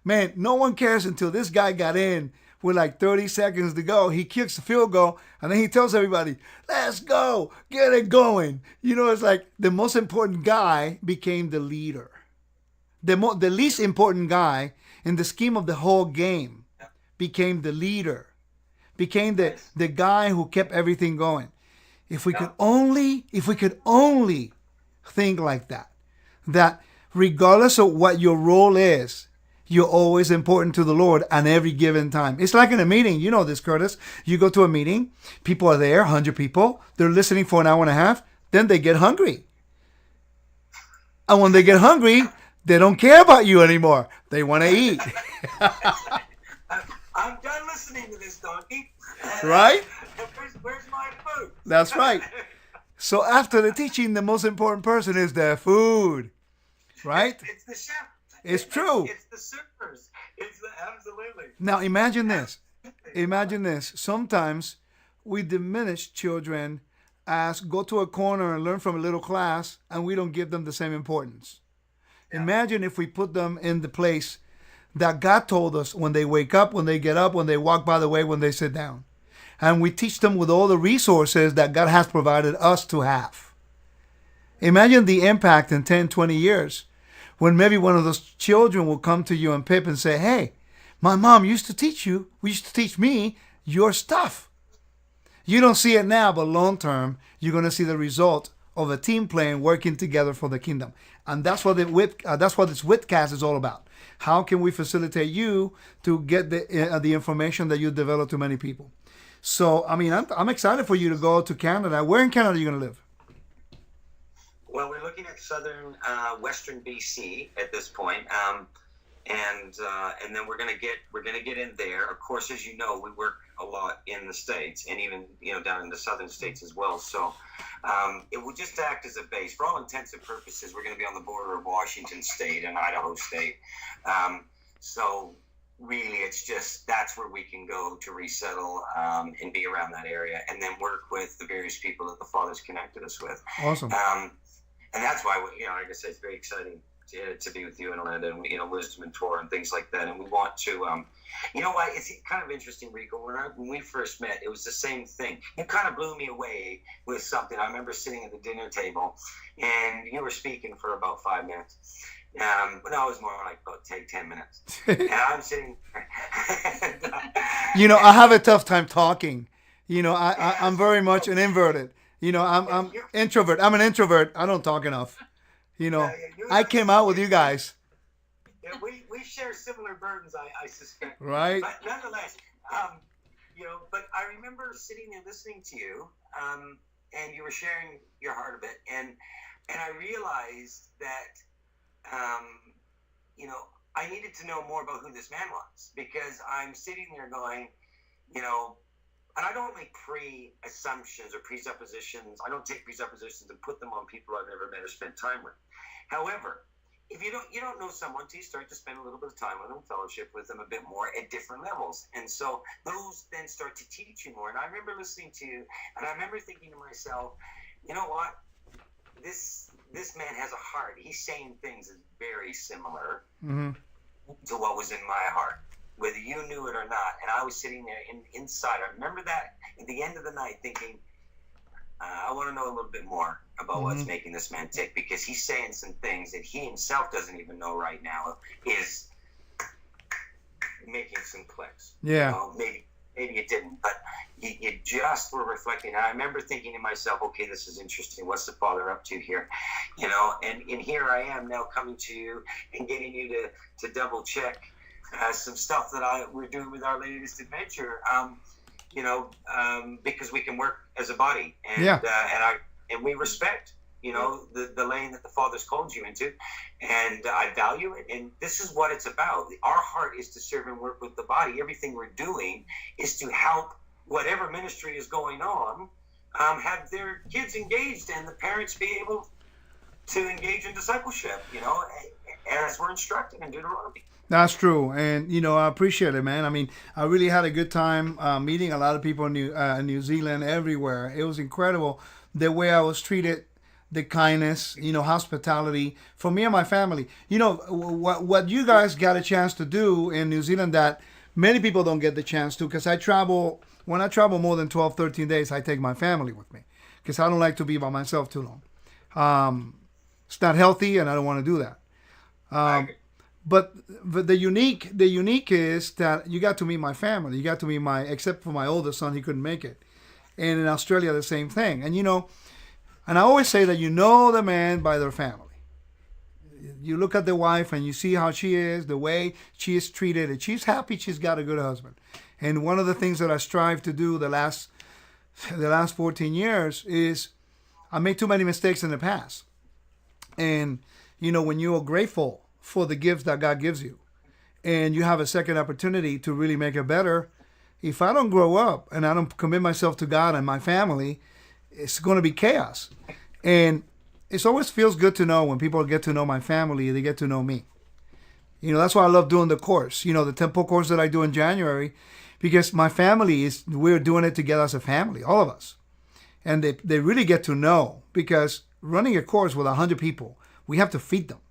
Man, no one cares until this guy got in with like 30 seconds to go. He kicks the field goal, and then he tells everybody, let's go, get it going. It's like the most important guy became the leader. the least important guy in the scheme of the whole game became the leader, became the guy who kept everything going. If we could only think like that regardless of what your role is, you're always important to the Lord at every given time. It's like in a meeting. You know this, Curtis. You go to a meeting, people are there, 100 people. They're listening for an hour and a half. Then they get hungry. And when they get hungry, they don't care about you anymore. They want to eat. I'm done listening to this donkey. Right? Where's my food? That's right. So after the teaching, the most important person is the food. Right? It's the chef. It's true. It's the servers. Absolutely. Now imagine this. Imagine this. Sometimes we diminish children as go to a corner and learn from a little class, and we don't give them the same importance. Yeah. Imagine if we put them in the place that God told us when they wake up, when they get up, when they walk by the way, when they sit down. And we teach them with all the resources that God has provided us to have. Imagine the impact in 10, 20 years when maybe one of those children will come to you and Pip and say, hey, my mom used to teach me your stuff. You don't see it now, but long term, you're going to see the result of a team playing, working together for the kingdom. And that's what that's what this WITcast is all about. How can we facilitate you to get the information that you develop to many people? So, I mean, I'm excited for you to go to Canada. Where in Canada are you going to live? Well, we're looking at western BC at this point, and then we're gonna get in there. Of course, as you know, we work a lot in the States, and even down in the southern states as well. So it will just act as a base for all intents and purposes. We're going to be on the border of Washington State and Idaho State. So really, it's just that's where we can go to resettle and be around that area, and then work with the various people that the Father's connected us with. Awesome. And that's why, like I said, it's very exciting to be with you in Orlando, and Wisdom and Torah and things like that. And we want to, why it's kind of interesting, Rico. When we first met, it was the same thing. You kind of blew me away with something. I remember sitting at the dinner table, and you were speaking for about 5 minutes. But no, it was more like about 10 minutes. And I'm sitting there. I have a tough time talking. I'm very much an inverted. I'm introvert. I'm an introvert. I don't talk enough. I came out with you guys. Yeah, we share similar burdens, I suspect. Right. But nonetheless, but I remember sitting there listening to you, and you were sharing your heart a bit, and I realized that, I needed to know more about who this man was, because I'm sitting there going, and I don't make pre-assumptions or presuppositions. I don't take presuppositions and put them on people I've never met or spent time with. However, if you don't know someone until you start to spend a little bit of time with them, fellowship with them a bit more at different levels. And so those then start to teach you more. And I remember listening to you, and I remember thinking to myself, you know what? This man has a heart. He's saying things that's very similar to what was in my heart, whether you knew it or not. And I was sitting there inside. I remember that at the end of the night thinking, I want to know a little bit more about what's making this man tick, because he's saying some things that he himself doesn't even know right now is making some clicks. Yeah. Maybe it didn't, but you just were reflecting. And I remember thinking to myself, okay, this is interesting. What's the Father up to here? And here I am now coming to you and getting you to double check some stuff that we're doing with our latest adventure, because we can work as a body, and we respect, the lane that the Father's called you into, and I value it. And this is what it's about. Our heart is to serve and work with the body. Everything we're doing is to help whatever ministry is going on, have their kids engaged and the parents be able to engage in discipleship, as we're instructed in Deuteronomy. That's true. And, I appreciate it, man. I mean, I really had a good time meeting a lot of people in New Zealand, everywhere. It was incredible the way I was treated, the kindness, hospitality for me and my family. What you guys got a chance to do in New Zealand that many people don't get the chance to, because when I travel more than 12, 13 days, I take my family with me, because I don't like to be by myself too long. It's not healthy, and I don't want to do that. But the unique is that you got to meet my family. You got to meet except for my oldest son, he couldn't make it. And in Australia, the same thing. And and I always say that you know the man by their family. You look at the wife and you see how she is, the way she is treated, and she's happy she's got a good husband. And one of the things that I strive to do the last 14 years is I made too many mistakes in the past. And, when you are grateful for the gifts that God gives you and you have a second opportunity to really make it better, if I don't grow up and I don't commit myself to God and my family, it's going to be chaos. And it always feels good to know when people get to know my family, they get to know me. That's why I love doing the course, the temple course that I do in January, because my family we're doing it together as a family, all of us. And they really get to know, because running a course with 100 people, we have to feed them,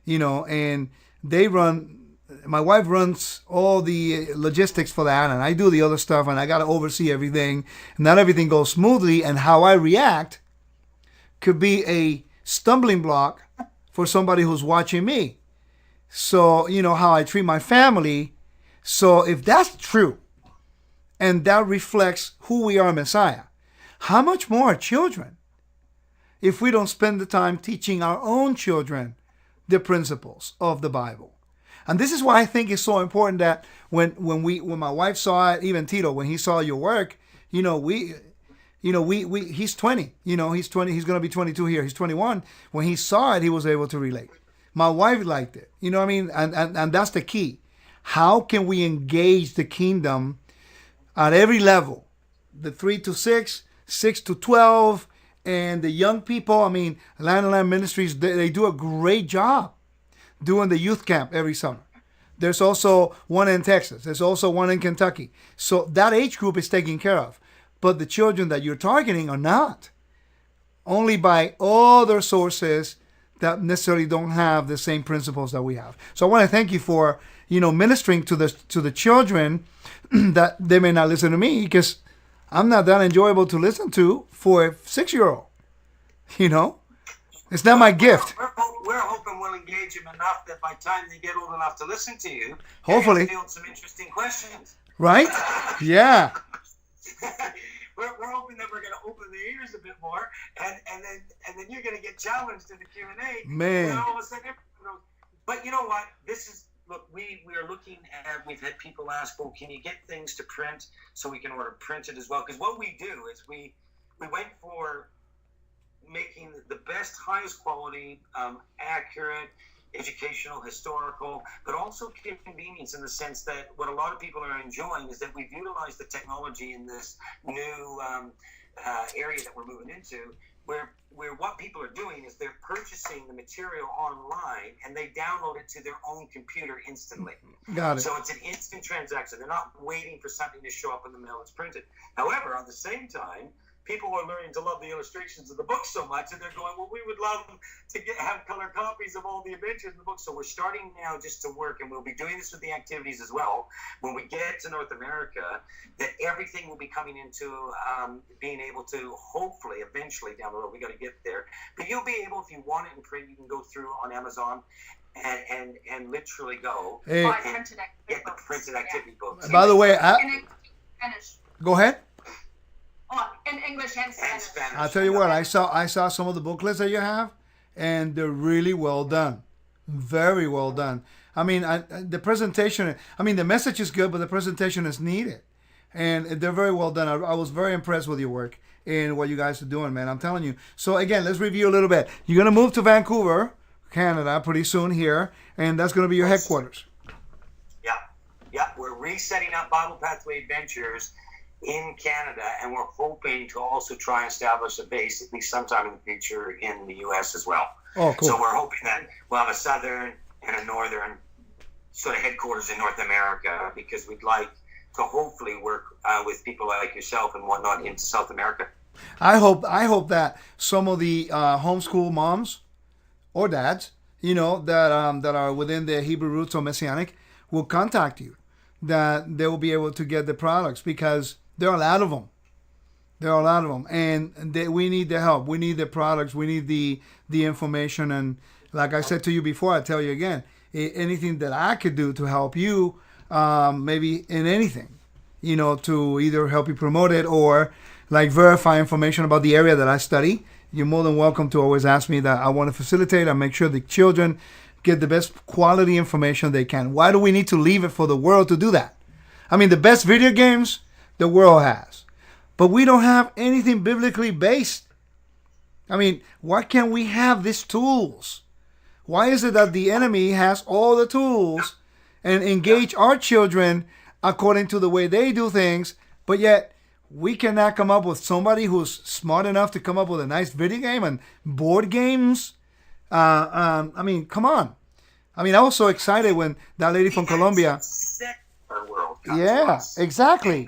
and my wife runs all the logistics for that, and I do the other stuff, and I got to oversee everything. And not everything goes smoothly, and how I react could be a stumbling block for somebody who's watching me. So, how I treat my family. So if that's true, and that reflects who we are in Messiah, how much more our children if we don't spend the time teaching our own children the principles of the Bible? And this is why I think it's so important that when my wife saw it, even Tito, when he saw your work, he's 20, he's 20, he's going to be 22 here. He's 21. When he saw it, he was able to relate. My wife liked it. You know what I mean? And that's the key. How can we engage the kingdom at every level? The 3 to 6, 6 to 12, and the young people. I mean, Land and Land Ministries, they do a great job doing the youth camp every summer. There's also one in Texas. There's also one in Kentucky. So that age group is taken care of. But the children that you're targeting are not. Only by other sources that necessarily don't have the same principles that we have. So I want to thank you for, ministering to the children that they may not listen to me, because I'm not that enjoyable to listen to for a 6-year-old. It's not my gift. We're hoping we'll engage them enough that by the time they get old enough to listen to you, hopefully, field some interesting questions. Right? Yeah. We're hoping that we're going to open the ears a bit more, and then you're going to get challenged in the Q&A. Man. And all of a sudden, but you know what? We are looking at. We've had people ask, "Well, can you get things to print so we can order printed as well?" Because what we do is we went for making the best, highest quality, accurate, educational, historical, but also convenience, in the sense that what a lot of people are enjoying is that we've utilized the technology in this new area that we're moving into, where what people are doing is they're purchasing the material online and they download it to their own computer instantly. Got it. So it's an instant transaction. They're not waiting for something to show up in the mail that's printed. However, at the same time, people are learning to love the illustrations of the book so much, and they're going, well, we would love to have color copies of all the adventures in the book. So we're starting now just to work, and we'll be doing this with the activities as well. When we get to North America, that everything will be coming into being able to, hopefully, eventually down the road, we got to get there. But you'll be able, if you want it in print, you can go through on Amazon and literally go and get the printed activity books. By the way, go ahead. Oh, in English and Spanish. I'll tell you what, I saw some of the booklets that you have, and they're really well done. Very well done. I mean, the presentation, the message is good, but the presentation is needed. And they're very well done. I was very impressed with your work and what you guys are doing, man. I'm telling you. So, again, let's review a little bit. You're going to move to Vancouver, Canada, pretty soon here, and that's going to be your headquarters. Yeah. We're resetting up Bible Pathway Adventures in Canada, and we're hoping to also try and establish a base at least sometime in the future in the U.S. as well. Oh, cool. So we're hoping that we'll have a southern and a northern sort of headquarters in North America, because we'd like to hopefully work with people like yourself and whatnot in South America. I hope that some of the homeschool moms or dads, that are within the Hebrew roots or Messianic, will contact you, that they will be able to get the products, because there are a lot of them. And we need the help. We need the products. We need the information, like I said to you before, I tell you again, anything that I could do to help you, maybe in anything, to either help you promote it or like verify information about the area that I study, you're more than welcome to always ask me. That I want to facilitate and make sure the children get the best quality information they can. Why do we need to leave it for the world to do that? I mean, the best video games the world has, but we don't have anything biblically based. I mean, why can't we have these tools? Why is it that the enemy has all the tools and engage our children according to the way they do things, but yet we cannot come up with somebody who's smart enough to come up with a nice video game and board games? I mean, come on. I mean, I was so excited when that lady from Colombia. Yeah, exactly.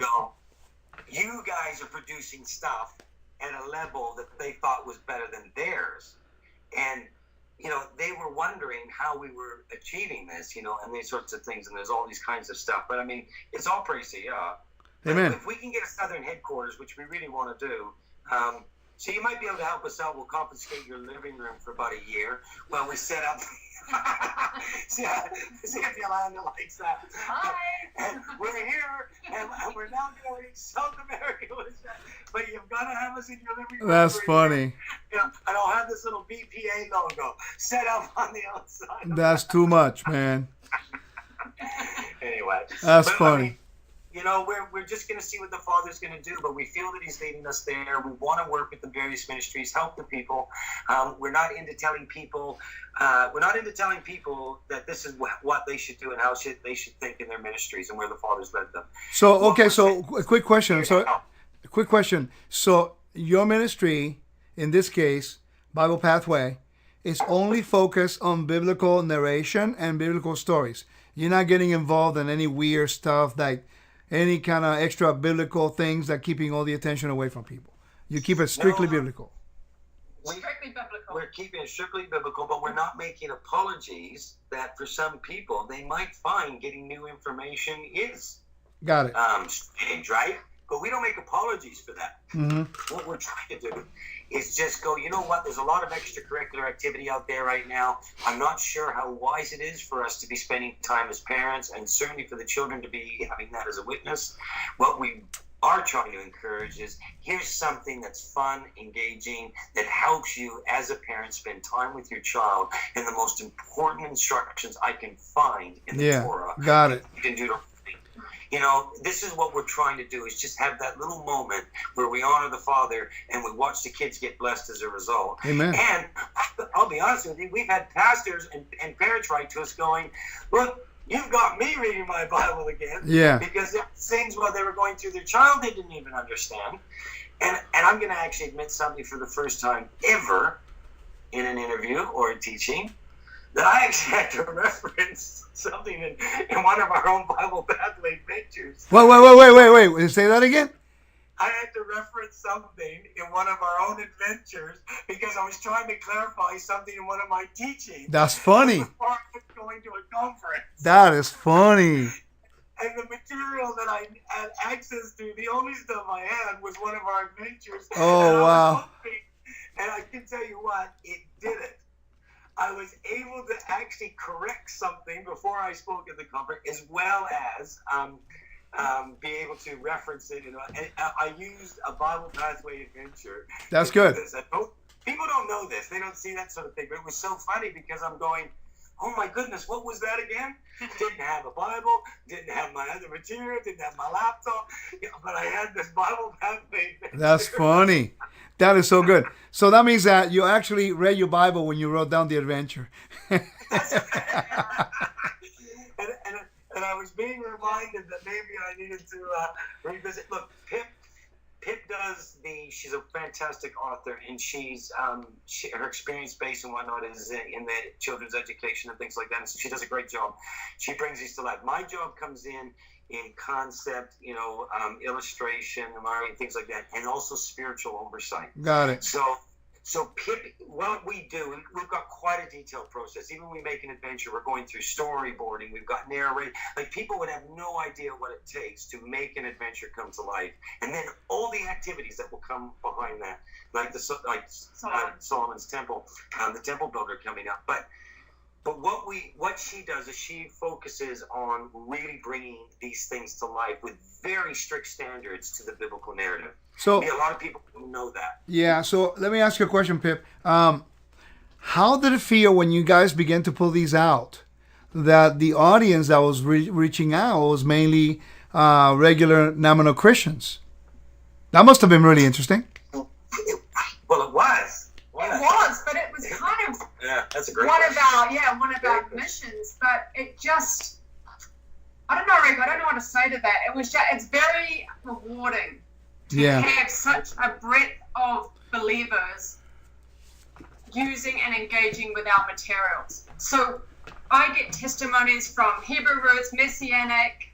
You guys are producing stuff at a level that they thought was better than theirs. And, they were wondering how we were achieving this, and these sorts of things. And there's all these kinds of stuff. But, I mean, it's all praise to you. Amen. If we can get a southern headquarters, which we really want to do, so you might be able to help us out. We'll confiscate your living room for about a year while we set up. see if Yolanda likes that. Hi. And we're here, and we're now going to South America. But you've got to have us in your living room. That's funny. And I'll have this little BPA logo set up on the outside. That's too much, man. Anyway. That's funny. We're just going to see what the Father's going to do, but we feel that He's leading us there. We want to work with the various ministries, help the people. We're not into telling people. That this is what they should do and how they should think in their ministries and where the Father's led them. So okay, so a quick question. So your ministry, in this case, Bible Pathway, is only focused on biblical narration and biblical stories. You're not getting involved in any weird stuff like any kind of extra biblical things that keeping all the attention away from people. You keep it strictly biblical. Strictly biblical. We're keeping it strictly biblical, but we're not making apologies that for some people they might find getting new information is Got it. strange, right? But we don't make apologies for that. Mm-hmm. What we're trying to do is just go, you know what, there's a lot of extracurricular activity out there right now. I'm not sure how wise it is for us to be spending time as parents, and certainly for the children to be having that as a witness. What we are trying to encourage is, here's something that's fun, engaging, that helps you as a parent spend time with your child, and the most important instructions I can find in the Torah. Got it. You can do to this is what we're trying to do, is just have that little moment where we honor the Father and we watch the kids get blessed as a result. Amen. And I'll be honest with you, we've had pastors and parents write to us going, look, you've got me reading my Bible again. Yeah. Because there were things while they were going through their child they didn't even understand. And I'm going to actually admit something for the first time ever in an interview or a teaching, that I actually had to reference something in one of our own Bible Pathway pictures. Wait. Say that again? I had to reference something in one of our own adventures because I was trying to clarify something in one of my teachings. That's funny. Before I was going to a conference. That is funny. And the material that I had access to, the only stuff I had was one of our adventures. Oh, wow. And I can tell you what, it did it. I was able to actually correct something before I spoke at the conference, as well as be able to reference it. And I used a Bible Pathway adventure. That's good. People don't know this. They don't see that sort of thing. But it was so funny because I'm going, oh my goodness, what was that again? Didn't have a Bible, didn't have my other material, didn't have my laptop, but I had this Bible Pathway adventure. That's funny. That is so good. So that means that you actually read your Bible when you wrote down the adventure. and I was being reminded that maybe I needed to revisit. Look, Pip she's a fantastic author, and her experience base and whatnot is in the children's education and things like that. And so she does a great job. She brings these to life. My job comes in concept, illustration, things like that, and also spiritual oversight. Got it. So So Pip, what we do, we've got quite a detailed process. Even when we make an adventure, we're going through storyboarding. We've got narrating. Like, people would have no idea what it takes to make an adventure come to life, and then all the activities that will come behind that, like Solomon's Temple, the temple builder coming up. But what she does is she focuses on really bringing these things to life with very strict standards to the biblical narrative. So a lot of people don't know that. Yeah. So let me ask you a question, Pip. How did it feel when you guys began to pull these out? That the audience that was reaching out was mainly regular nominal Christians. That must have been really interesting. Well, it was. It was, but it was kind of that's a great one of our missions. But it just, I don't know, Rick. I don't know what to say to that. It's very rewarding to have such a breadth of believers using and engaging with our materials. So I get testimonies from Hebrew roots, Messianic,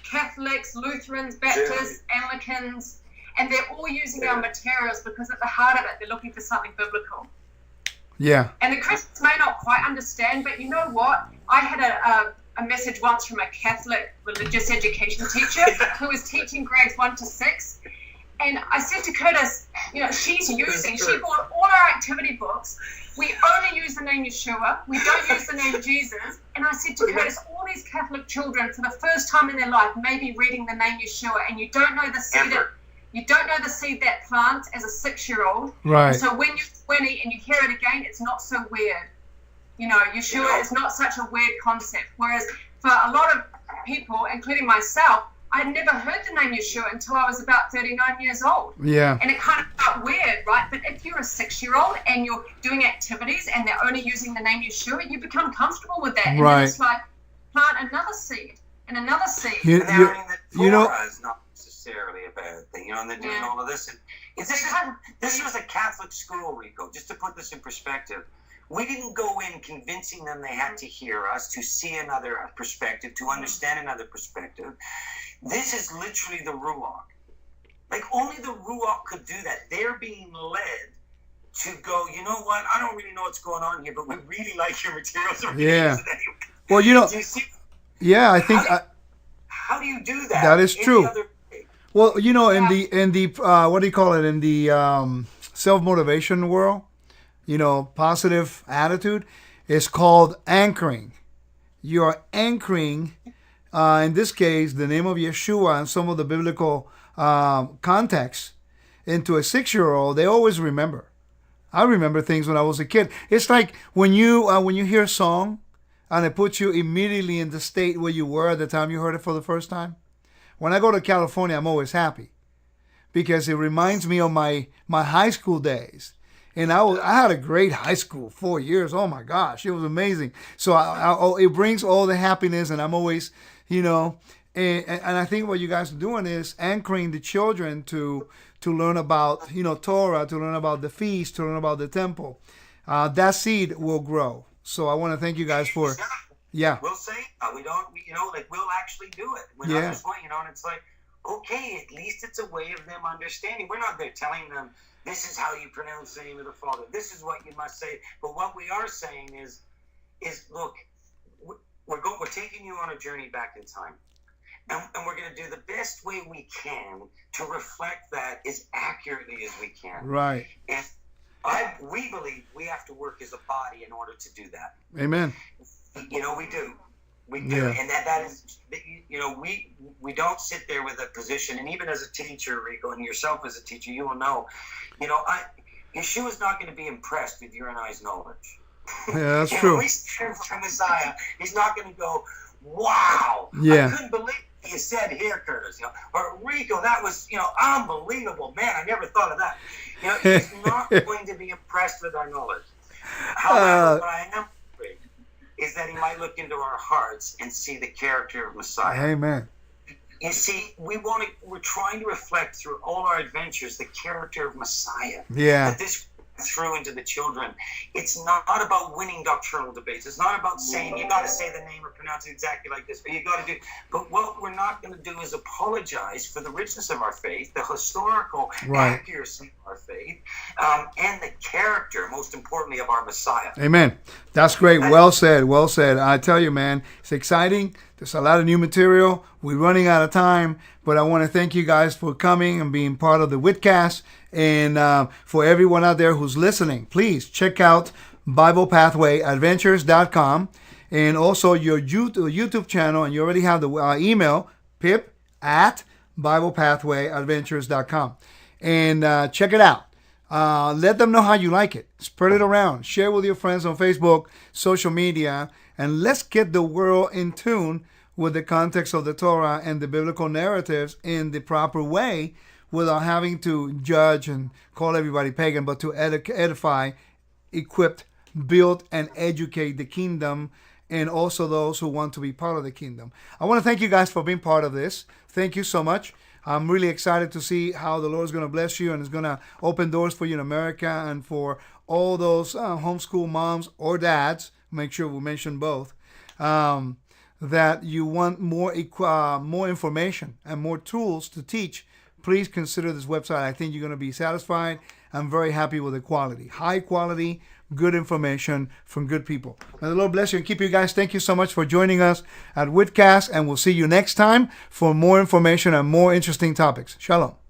Catholics, Lutherans, Baptists, Anglicans, and they're all using our materials because at the heart of it, they're looking for something biblical. Yeah. And the Christians may not quite understand, but you know what? I had a message once from a Catholic religious education teacher who was teaching grades 1 to 6. And I said to Curtis, she bought all our activity books. We only use the name Yeshua. We don't use the name Jesus. And I said to Curtis, all these Catholic children, for the first time in their life, may be reading the name Yeshua, and you don't know the seed. You don't know the seed that plants as a 6-year-old. Right. And so when you're 20 and you hear it again, it's not so weird. Yeshua is not such a weird concept. Whereas for a lot of people, including myself, I had never heard the name Yeshua until I was about 39 years old. Yeah. And it kind of felt weird, right? But if you're a 6-year-old and you're doing activities and they're only using the name Yeshua, you become comfortable with that. And then it's like, plant another seed and another seed. Torah is not necessarily a bad thing, and they're doing all of this. And this was a Catholic school, Rico, just to put this in perspective. We didn't go in convincing them they had to hear us, to see another perspective, to understand another perspective. This is literally the Ruach. Like, only the Ruach could do that. They're being led to go, you know what? I don't really know what's going on here, but we really like your materials. Yeah. Well, I think... How do you do that? That is true. Well, in the what do you call it? In the self-motivation world, positive attitude is called anchoring. You are anchoring, in this case, the name of Yeshua and some of the biblical context into a 6-year-old. They always remember. I remember things when I was a kid. It's like when you hear a song and it puts you immediately in the state where you were at the time you heard it for the first time. When I go to California, I'm always happy because it reminds me of my high school days. And I had a great high school, 4 years. Oh my gosh, it was amazing. So it brings all the happiness, and I'm always, and I think what you guys are doing is anchoring the children to learn about, Torah, to learn about the feast, to learn about the temple. That seed will grow. So I want to thank you guys for, We'll say, we don't, we'll actually do it. When others want, and it's like, okay, at least it's a way of them understanding. We're not there telling them, this is how you pronounce the name of the Father. This is what you must say. But what we are saying is look, we're taking you on a journey back in time. And we're going to do the best way we can to reflect that as accurately as we can. Right. And we believe we have to work as a body in order to do that. Amen. We do. We do. Yeah. And that is, we don't sit there with a position. And even as a teacher, Rico, and yourself as a teacher, you will know, Yeshua's not going to be impressed with your and I's knowledge. Yeah, that's true. When we stand for Messiah, he's not going to go, wow, yeah. I couldn't believe you said here, Curtis, or Rico, that was, unbelievable. Man, I never thought of that. He's not going to be impressed with our knowledge. However, what I am afraid is that he might look into our hearts and see the character of Messiah. Amen. You see, we're trying to reflect through all our adventures the character of Messiah. Yeah. That this through into the children. It's not about winning doctrinal debates. It's not about saying you got to say the name or pronounce it exactly like this, or you got to do. But what we're not going to do is apologize for the richness of our faith, the historical accuracy of our faith, and the character, most importantly, of our Messiah. Amen. That's great. Well said. Well said. I tell you, man, it's exciting. There's a lot of new material. We're running out of time, but I want to thank you guys for coming and being part of the WITcast. And for everyone out there who's listening, please check out BiblePathwayAdventures.com and also your YouTube channel. And you already have the email, pip@BiblePathwayAdventures.com. And check it out. Let them know how you like it. Spread it around. Share with your friends on Facebook, social media, and let's get the world in tune with the context of the Torah and the biblical narratives in the proper way without having to judge and call everybody pagan, but to edify, equip, build, and educate the kingdom and also those who want to be part of the kingdom. I want to thank you guys for being part of this. Thank you so much. I'm really excited to see how the Lord's going to bless you and is going to open doors for you in America and for all those homeschool moms or dads. Make sure we mention both. That you want more information and more tools to teach, please consider this website. I think you're going to be satisfied. I'm very happy with the quality. High quality, good information from good people. May the Lord bless you and keep you guys. Thank you so much for joining us at WITcast, and we'll see you next time for more information and more interesting topics. Shalom.